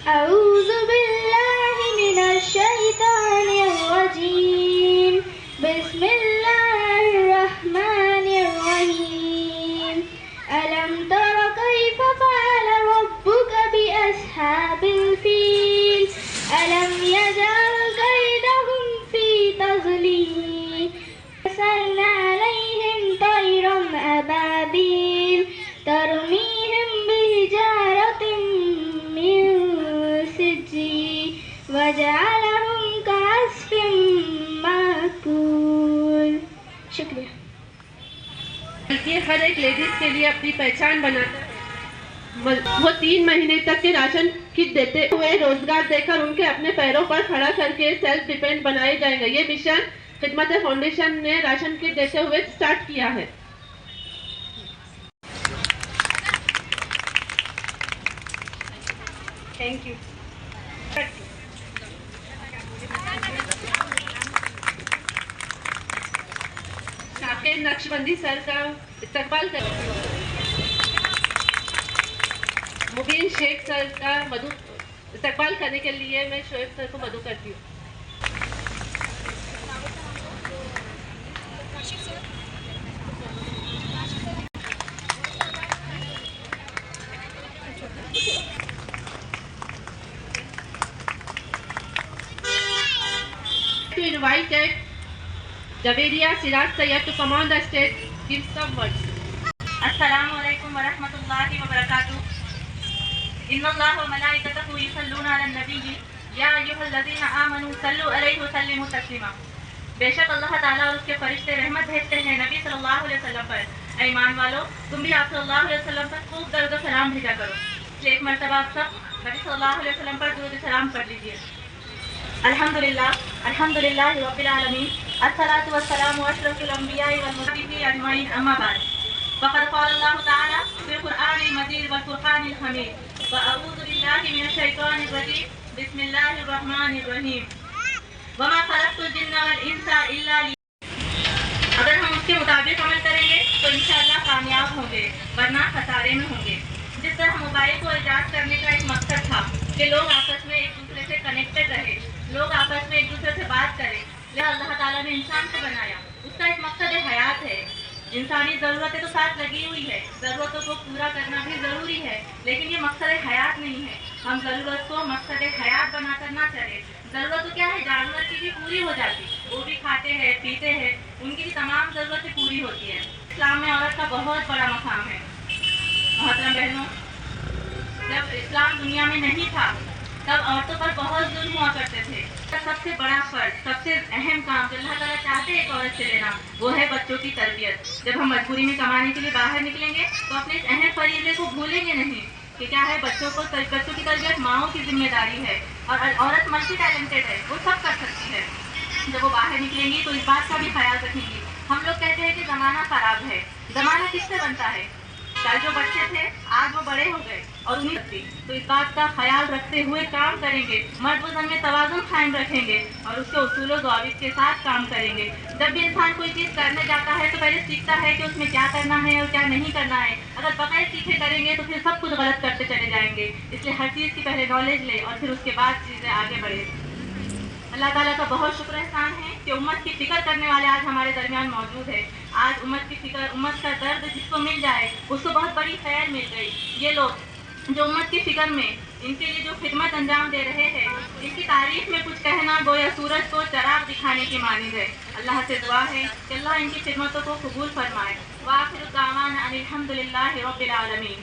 अऊज़ु बिल्लाहि मिनश्शैतानिर्रजीम बिस्मिल्लाहिर्रहमानिर्रहीम अलम तर कैफ फ़अल रब्बुका बिअस्हाबिल फ़ील अलम यजअल कैदहुम फ़ी तज़लील अर्सलना अलैहिम तैरन अबाबील तरमीहिम बिहिजारतिन वजअलहुम कअस्फिन माकूल। शुक्रिया। ये हर एक लेडीज के लिए अपनी पहचान बनाता है। वो 3 महीने तक के राशन किट देते हुए रोजगार देकर उनके अपने पैरों पर खड़ा करके सेल्फ डिपेंड बनाए जाएंगे। ये मिशन खिदमत फाउंडेशन ने राशन किट देते हुए स्टार्ट किया है। Thank you. Shakir Naqshbandi sir का इस्तकबाल कर मुबीन शेख सर का मधु इस्तकबाल करने के लिए मैं शोएब सर को मधु करती हूँ। To invite Javeria Siraj Sayyed to command the state, give some words. अस्सलामु अलैकुम वरहमतुल्लाहि वबरकातुहू। इन्नल्लाह व मलाइकतहु युसल्लूना अलन नबी या अय्युहल्लज़ीना आमनू सल्लु अलैहि व सल्लिमू तस्लीमा। बेशक अल्लाह ताला और उसके फरिश्ते रहमत भेजते हैं नबी सल्लल्लाहु अलैहि वसल्लम पर। ऐ ईमान वालों, तुम भी आप सल्लल्लाहु अलैहि वसल्लम पर खूब दरूद व सलाम भेजा करो। एक मर्तबा आप सब नबी सल्लल्लाहु अलैहि वसल्लम पर दुरूद सलाम पढ़ लीजिए। अल्हम्दुलिल्लाह अल्हम्दुलिल्लाह रब्बिल आलमीन अस्सलातु वस्सलामु अशरफिल अंबिया'i वल मुरसलीन अजमाइन अम्मा बाद। फ़क़द क़ाल अल्लाहु तआला फ़िल क़ुरआनिल मजीद वल फ़ुरक़ानिल हमीद व अऊज़ु बिल्लाहि मिनश शैतानिर रजीम बिस्मिल्लाहिर रहमानिर रहीम वमा ख़लक़तुल जिन्ना वल इंसा इल्ला अगर हम उसके मुताबिक अमल करेंगे तो इंशाअल्लाह कामयाब होंगे, वरना खसारे में होंगे। जिस तरह मोबाइल को ईजाद करने का एक मकसद था कि लोग आपस में एक दूसरे से कनेक्टेड रहे, लोग आपस में एक दूसरे से बात करें, लिहाजा अल्लाह ताला ने इंसान को बनाया। उसका एक मकसद हयात है। इंसानी ज़रूरतें तो साथ लगी हुई है, ज़रूरतों को पूरा करना भी ज़रूरी है, लेकिन ये मकसद हयात नहीं है। हम ज़रूरत को मकसद हयात बनाकर ना चले। ज़रूरत तो क्या है, जानवर की भी पूरी हो जाती, वो भी खाते हैं पीते हैं, उनकी भी तमाम ज़रूरतें पूरी होती हैं। इस्लाम में औरत का बहुत बड़ा मकाम है। मोहतरम बहनों, जब इस्लाम दुनिया में नहीं था तब औरतों पर बहुत जुल्म हुआ करते थे। सबसे बड़ा फर्ज, सबसे अहम काम जो अल्लाह ताला चाहते हैं एक औरत से लेना, वो है बच्चों की तरबियत। जब हम मजबूरी में कमाने के लिए बाहर निकलेंगे तो अपने इस अहम फरीज़े को भूलेंगे नहीं कि क्या है, बच्चों की तरबियत माओं की जिम्मेदारी है। और औरत मल्टी टैलेंटेड है, वो सब कर सकती है। जब वो बाहर निकलेंगी तो इस बात का भी ख्याल रखेंगी। हम लोग कहते हैं कि ज़माना ख़राब है। ज़माना किससे बनता है? कल जो बच्चे थे आज वो बड़े हो गए और उन्हीं तो इस बात का ख्याल रखते हुए काम करेंगे, मर्द व ज़न में तवाज़ुन कायम रखेंगे और उसके उसूल व ज़वाबित के साथ काम करेंगे। जब भी इंसान कोई चीज़ करने जाता है तो पहले सीखता है कि उसमें क्या करना है और क्या नहीं करना है। अगर बगैर सीखे करेंगे तो फिर सब कुछ गलत करते चले जाएंगे। इसलिए हर चीज़ की पहले नॉलेज ले और फिर उसके बाद चीज़ें आगे बढ़े। अल्लाह ताला का बहुत शुक्र एहसान है कि उम्मत की फ़िक्र करने वाले आज हमारे दरमियान मौजूद है। आज उम्मत की फ़िक्र, उम्मत का दर्द जिसको मिल जाए उसको बहुत बड़ी खैर मिल गई। ये लोग जो उम्मत की फ़िक्र में इनके लिए जो खिदमत अंजाम दे रहे हैं, इनकी तारीफ में कुछ कहना गोया सूरज को चराग दिखाने की मानिंद है। अल्लाह से दुआ है कि अल्लाह इनकी खिदमतों को कबूल फरमाए। व आखिर दावाना अनिल हम्दुलिल्लाहि रब्बिल आलमीन।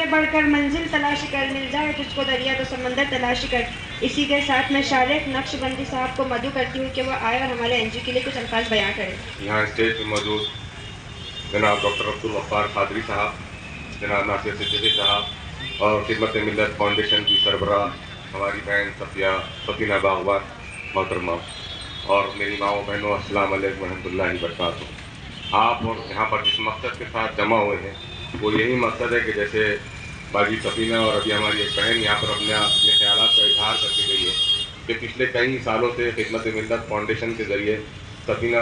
बढ़कर मंजिल तलाश कर, मिल जाए तुझको दरिया तो समंदर तलाश कर। इसी के साथ मैं शारिक नक्शबंदी साहब को मदऊ करती हूँ कि वो आए और हमारे एनजीओ के लिए कुछ अल्फाज बयां करें। यहाँ स्टेज पर मौजूद जनाब डॉक्टर अब्दुल गफ्फार कादरी साहब, जनाब नासिर सिद्दीकी साहब और खिदमत मिल्लत फाउंडेशन की सरबराह हमारी बहन सफीना बागवान मोहतरमा और मेरी माओ बहनों, अस्सलाम वालेकुम रहमतुल्लाहि बरकातुहू। आप और यहाँ पर जिस मकसद के साथ जमा हुए हैं वो यही मकसद है कि जैसे बाजी सफीना और अभी हमारी एक बहन यहाँ पर अपने ख्यालात का इजहार करके गई है कि पिछले कई सालों से खिदमत मिल्लत फाउंडेशन के ज़रिए सफीना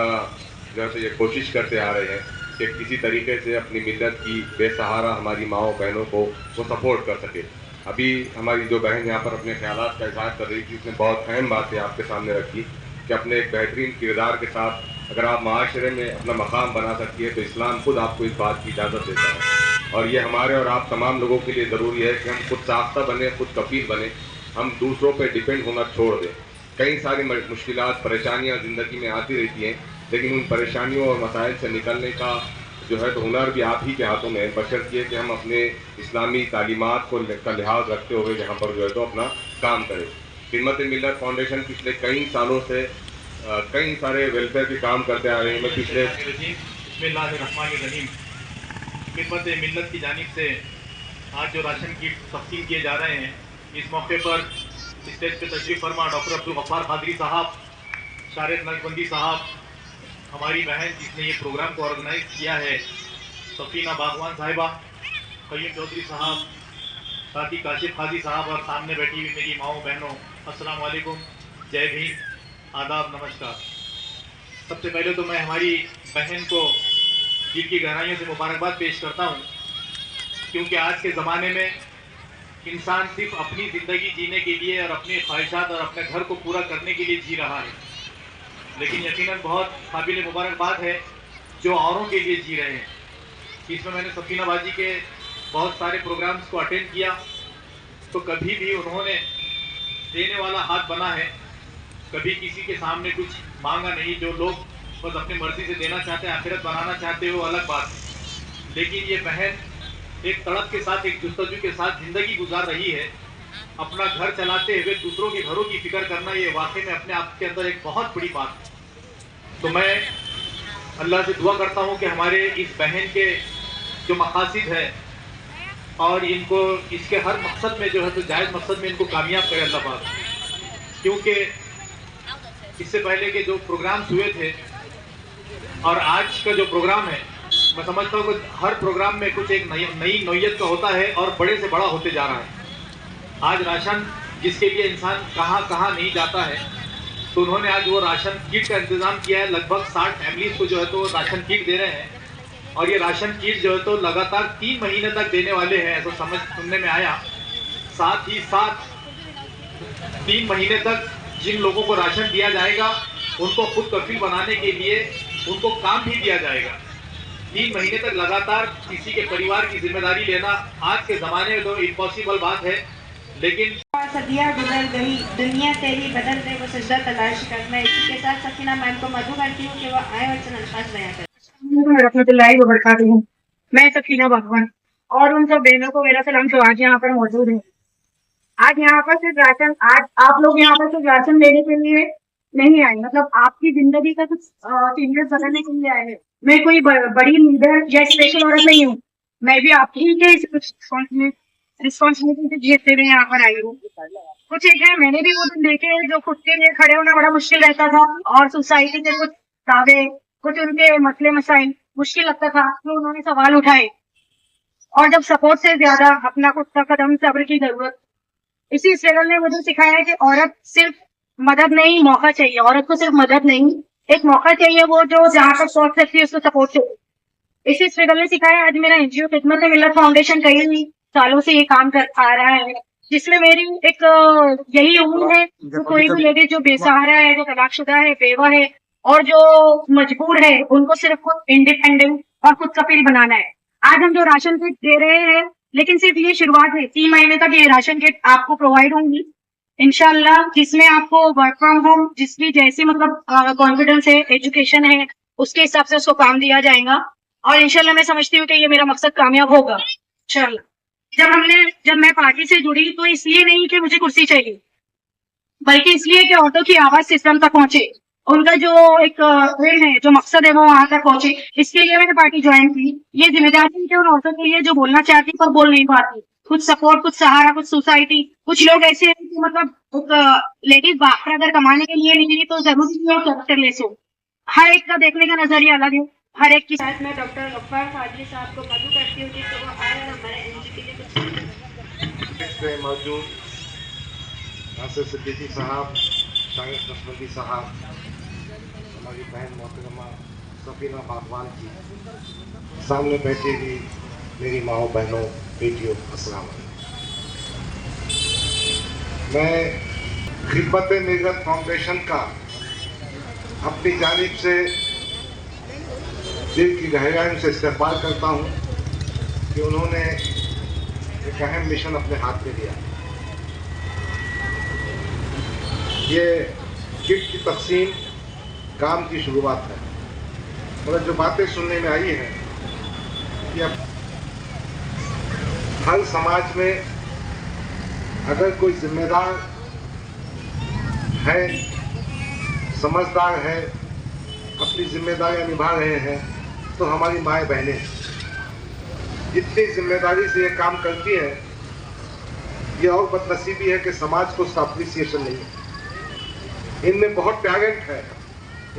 जो है ये कोशिश करते आ रहे हैं कि किसी तरीके से अपनी मिल्लत की बेसहारा हमारी माओ बहनों को वो सपोर्ट कर सके। अभी हमारी जो बहन यहाँ पर अपने ख्यालात का इजहार कर रही थी उसने बहुत अहम बातें आपके सामने रखी कि अपने एक बेहतरीन किरदार के साथ अगर आप माशरे में अपना मकाम बना सकती है तो इस्लाम खुद आपको इस बात की इजाज़त देता है। और ये हमारे और आप तमाम लोगों के लिए ज़रूरी है कि हम खुद साख्ता बने, खुद कफील बने, हम दूसरों पे डिपेंड होना छोड़ दें। कई सारी मुश्किलात परेशानियाँ ज़िंदगी में आती रहती हैं, लेकिन उन परेशानियों और मसाइल से निकलने का जो है तो हुनर भी आप ही के हाथों में है, बशर्ते कि हम अपने इस्लामी तालीमात को का लिहाज रखते हुए यहाँ पर जो है तो अपना काम करें। खिदमत मिल्लत फाउंडेशन पिछले कई सालों से कई सारे वेलफेयर के काम करते आ रहे हैं। मैं पिछले बिस्मिल्लाहिर्रहमानिर्रहीम खिदमत मिल्लत की जानिब से आज जो राशन किट तकसीम किए जा रहे हैं, इस मौके पर स्टेज पे तशरीफ़ फरमा डॉक्टर अब्दुल गफ्फार कादरी साहब, शारिक नक्शबंदी साहब, हमारी बहन जिसने ये प्रोग्राम को ऑर्गेनाइज किया है सफीना बागवान साहिबा, कय्यूम चौधरी साहब, साथ ही काशिफ काजी साहब और सामने बैठी हुई मेरी माओ बहनों, अस्सलाम वालेकुम, जय भीम, आदाब, नमस्कार। सबसे पहले तो मैं हमारी बहन को दिल की गहराइयों से मुबारकबाद पेश करता हूँ, क्योंकि आज के ज़माने में इंसान सिर्फ अपनी ज़िंदगी जीने के लिए और अपनी ख्वाहिशात और अपने घर को पूरा करने के लिए जी रहा है, लेकिन यकीनन बहुत काबिल मुबारकबाद है जो औरों के लिए जी रहे हैं। इसमें मैंने सफीना बाजी के बहुत सारे प्रोग्राम्स को अटेंड किया, तो कभी भी उन्होंने देने वाला हाथ बना है, कभी किसी के सामने कुछ मांगा नहीं। जो लोग बस अपनी मर्जी से देना चाहते हैं, आखिरत बनाना चाहते हैं, वो अलग बात है, लेकिन ये बहन एक तड़प के साथ, एक जुस्तजू के साथ ज़िंदगी गुजार रही है। अपना घर चलाते हुए दूसरों के घरों की फिक्र करना, ये वाकई में अपने आप के अंदर एक बहुत बड़ी बात है। तो मैं अल्लाह से दुआ करता हूँ कि हमारे इस बहन के जो मकासद है और इनको इसके हर मकसद में जो है तो जायज़ मकसद में इनको कामयाब करे अल्लाह पाक। क्योंकि इससे पहले के जो प्रोग्राम्स हुए थे और आज का जो प्रोग्राम है, मैं समझता हूँ कि हर प्रोग्राम में कुछ एक नई नौयत का होता है और बड़े से बड़ा होते जा रहा है। आज राशन जिसके लिए इंसान कहाँ कहाँ नहीं जाता है, तो उन्होंने आज वो राशन किट का इंतज़ाम किया है। लगभग 60 फैमिलीज़ को जो है तो राशन किट दे रहे हैं, और ये राशन किट जो है तो लगातार 3 महीने तक देने वाले हैं, ऐसा सुनने में आया। साथ ही साथ 3 महीने तक जिन लोगों को राशन दिया जाएगा उनको खुद कफील बनाने के लिए उनको काम भी दिया जाएगा। 3 महीने तक लगातार किसी के परिवार की जिम्मेदारी लेना आज के ज़माने में तो इम्पॉसिबल बात है, लेकिन सदियाँ गुजर गई, दुनिया तेरी बदल दे, वो सजदा तलाश कर। मैं इसी के साथ सफीना मैम को मदऊ करती हूँ कि वो आए और चंद अल्फाज बयां करें। रहमतुल्लाहि व बरकातुहू। मैं सफीना बागवान और उन सब बहनों को मेरा सलाम जो आज यहाँ पर मौजूद है। आज यहाँ पर सिर्फ राशन, आज आप लोग यहाँ पर सिर्फ राशन लेने के लिए नहीं आए, मतलब आपकी जिंदगी का कुछ चेंजेस बदलने के लिए आए हैं। मैं कोई बड़ी लीडर या स्पेशल औरत नहीं हूँ, मैं भी आपकी के रिस्पॉन्सिबिलिटी जीतते हुए यहाँ पर आई हूँ। कुछ एक है, मैंने भी वो दिन देखे हैं जो खुद के लिए खड़े होना बड़ा मुश्किल रहता था, और सोसाइटी के कुछ दावे, कुछ उनके मसले मसाइल मुश्किल लगता था, तो उन्होंने सवाल उठाए, और जब सपोर्ट से ज्यादा अपना खुद का कदम सब्र की जरूरत। इसी स्ट्रगल ने मुझे सिखाया है कि औरत सिर्फ मदद नहीं, मौका चाहिए। औरत को सिर्फ मदद नहीं, एक मौका चाहिए, वो जो जहाँ पर सोच सकती है उसको सपोर्ट चाहिए। इसी स्ट्रगल ने सिखाया। आज मेरा एनजीओ खिदमत मिल्लत फाउंडेशन कई सालों से ये काम कर आ रहा है, जिसमें मेरी एक यही उम्मीद है कि कोई भी लेडीज जो बेसहारा है, जो तलाकशुदा है, बेवा है और जो मजबूर है, उनको सिर्फ खुद इंडिपेंडेंट और खुद कफील बनाना है। आज हम जो राशन किट दे रहे हैं, लेकिन सिर्फ ये शुरुआत है। 3 महीने तक ये राशन किट आपको प्रोवाइड होंगी इंशाल्लाह, जिसमें आपको वर्क फ्रॉम होम जिसकी जैसे मतलब कॉन्फिडेंस है, एजुकेशन है, उसके हिसाब से उसको काम दिया जाएगा। और इंशाल्लाह मैं समझती हूँ कि ये मेरा मकसद कामयाब होगा इंशाल्लाह। जब मैं पार्टी से जुड़ी तो इसलिए नहीं कि मुझे कुर्सी चाहिए, बल्कि इसलिए कि औरतों की आवाज सिस्टम तक पहुंचे, उनका जो एक एम है, जो मकसद है वो वहां तक पहुंचे। इसके लिए मैंने पार्टी ज्वाइन की। ये जिम्मेदारी है कि उन औरतों के लिए जो बोलना चाहती पर बोल नहीं पाती, कुछ सपोर्ट, कुछ सहारा, कुछ सोसाइटी। कुछ लोग ऐसे हैं कि मतलब एक लेडीज बाहर अगर कमाने के लिए निकली तो जरूरी नहीं है कैरेक्टरलेस हो। हर एक का देखने का नजरिया अलग है, हर एक की। साथ में डॉक्टर गफ्फार फादरी साहब को मदू करती हूँ कि वो आए और हमारे एनजी के लिए कुछ पे मौजूद नासिर सिद्दीकी साहब, शाहिद नसबंदी साहब, हमारी बहन मोहतरमा सफीना बागवान की, सामने बैठी हुई मेरी माओ बहनों बेटियों, अस्सलाम वालेकुम। मैं खिदमत मिलत फाउंडेशन का अपनी जानिब से दिल की गहराइयों से इस्तेमाल करता हूँ कि उन्होंने एक अहम मिशन अपने हाथ में लिया। ये किट की तकसीम काम की शुरुआत है, और जो बातें सुनने में आई हैं कि अब हर समाज में अगर कोई जिम्मेदार है, समझदार है, अपनी जिम्मेदारियां निभा रहे हैं, तो हमारी माएँ बहनें जितनी जिम्मेदारी से ये काम करती है, ये और बदनसीबी है कि समाज को उसका अप्रिसिएशन नहीं है। इनमें बहुत टैलेंट है,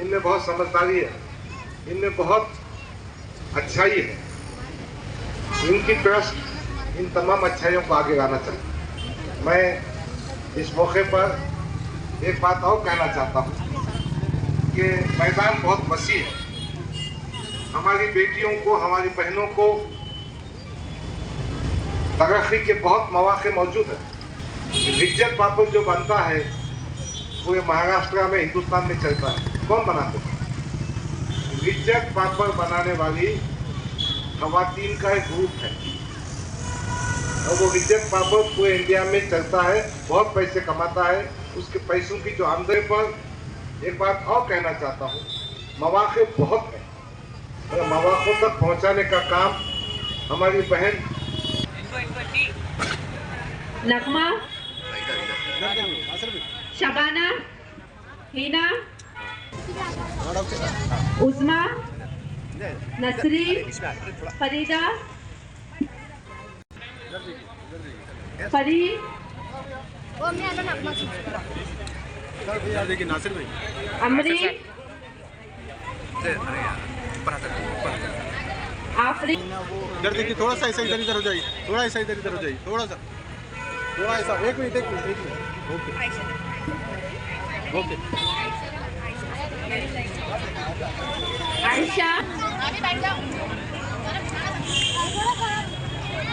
इनमें बहुत समझदारी है, इनमें बहुत अच्छाई है। इनकी ट्रस्ट इन तमाम अच्छाइयों को आगे लाना चाहिए। मैं इस मौके पर एक बात और कहना चाहता हूँ कि मैदान बहुत वसी है। हमारी बेटियों को, हमारी बहनों को तरक्की के बहुत मौके मौजूद है। लिज्जत पापड़ जो बनता है वो ये महाराष्ट्र में, हिंदुस्तान में चलता है। कौन बनाते हैं? लिज्जत पापड़ बनाने वाली खवातीन का एक ग्रुप है, और वो लिज्जत पापड़ पूरे इंडिया में चलता है, बहुत पैसे कमाता है। उसके पैसों की जो आमदनी पर एक बात और कहना चाहता हूँ, मौके बहुत है, और मौक़ों तक पहुँचाने का काम हमारी बहन नगमा, शबाना, हिना, उज़मा, नसरी, फरीदा, फरीद, अमरी, आफरीन। इधर देखिए, थोड़ा सा ऐसा इधर हो जाइए, थोड़ा ऐसा इधर हो जाइए, थोड़ा ऐसा। एक मिनट। ओके आयशा,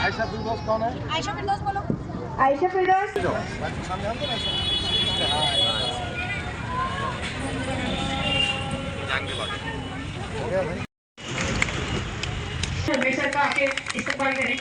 आयशा फिरदौस कौन है? आयशा फिरदौस सामने हम तो हमेशा का आके इस्तेमाल करें।